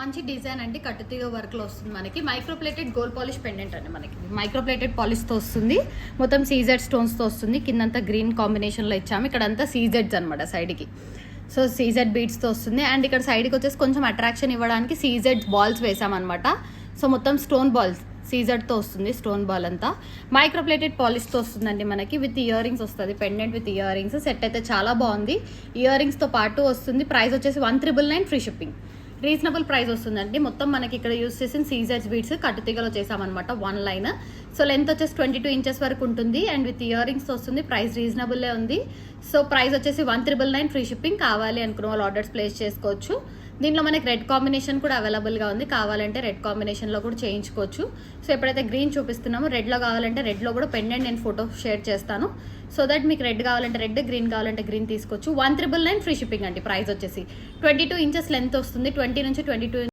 మంచి డిజైన్ అండి, కట్టుతీగ వర్క్ లో వస్తుంది. మనకి మైక్రోప్లేటెడ్ గోల్డ్ పాలిష్ పెండెంట్ అండి. మనకి మైక్రోప్లేటెడ్ పాలిష్ తో వస్తుంది, మొత్తం సీజెడ్ స్టోన్స్ తో వస్తుంది. కిందంతా గ్రీన్ కాంబినేషన్ లో ఇచ్చాము, ఇక్కడ అంతా సీజెడ్స్ అనమాట సైడ్ కి. సో సీజెడ్ బీడ్స్ తో వస్తుంది. అండ్ ఇక్కడ సైడ్ కి వచ్చేసి కొంచెం అట్రాక్షన్ ఇవ్వడానికి సీజెడ్ బాల్స్ వేసామన్నమాట. సో మొత్తం స్టోన్ బాల్స్ సీజెడ్ తో వస్తుంది, స్టోన్ బాల్ అంతా మైక్రోప్లేటెడ్ పాలిష్ తో వస్తుందండి. మనకి విత్ ఇయర్ రింగ్స్ వస్తుంది, pendant with ear rings. Set అయితే చాలా బాగుంది, ఇయర్ రింగ్స్ తో పాటు వస్తుంది. ప్రైస్ వచ్చేసి 1399 ఫ్రీ షిప్పింగ్. రీజనబుల్ ప్రైస్ వస్తుందండి. మొత్తం మనకి ఇక్కడ యూస్ చేసిన సీజర్స్ బీడ్స్ కట్టుతీగలో చేసామన్నమాట, 1 లైన్. సో లెంత్ వచ్చేసి 22 ఇంచెస్ వరకు ఉంటుంది అండ్ విత్ ఇయర్ రింగ్స్ వస్తుంది. ప్రైస్ రీజనబుల్లే ఉంది. సో ప్రైస్ వచ్చేసి 1399 ఫ్రీ షిప్పింగ్. కావాలి అనుకున్న వాళ్ళు ఆర్డర్స్ ప్లేస్ చేసుకోవచ్చు. దీనిలో మనకి రెడ్ కాంబినేషన్ కూడా అవైలబుల్గా ఉంది, కావాలంటే రెడ్ కాంబినేషన్లో కూడా చేయించుకోవచ్చు. సో ఎప్పుడైతే గ్రీన్ చూపిస్తున్నామో రెడ్లో కావాలంటే రెడ్లో కూడా పెండెంట్ నేను ఫోటో షేర్ చేస్తాను. సో దట్ మీకు రెడ్ కావాలంటే రెడ్, గ్రీన్ కావాలంటే గ్రీన్ తీసుకోవచ్చు. 1399 ఫ్రీ షిప్పింగ్ అండి. ప్రైస్ వచ్చేసి 22 ఇంచెస్ లెంత్ వస్తుంది, 20 నుంచి 22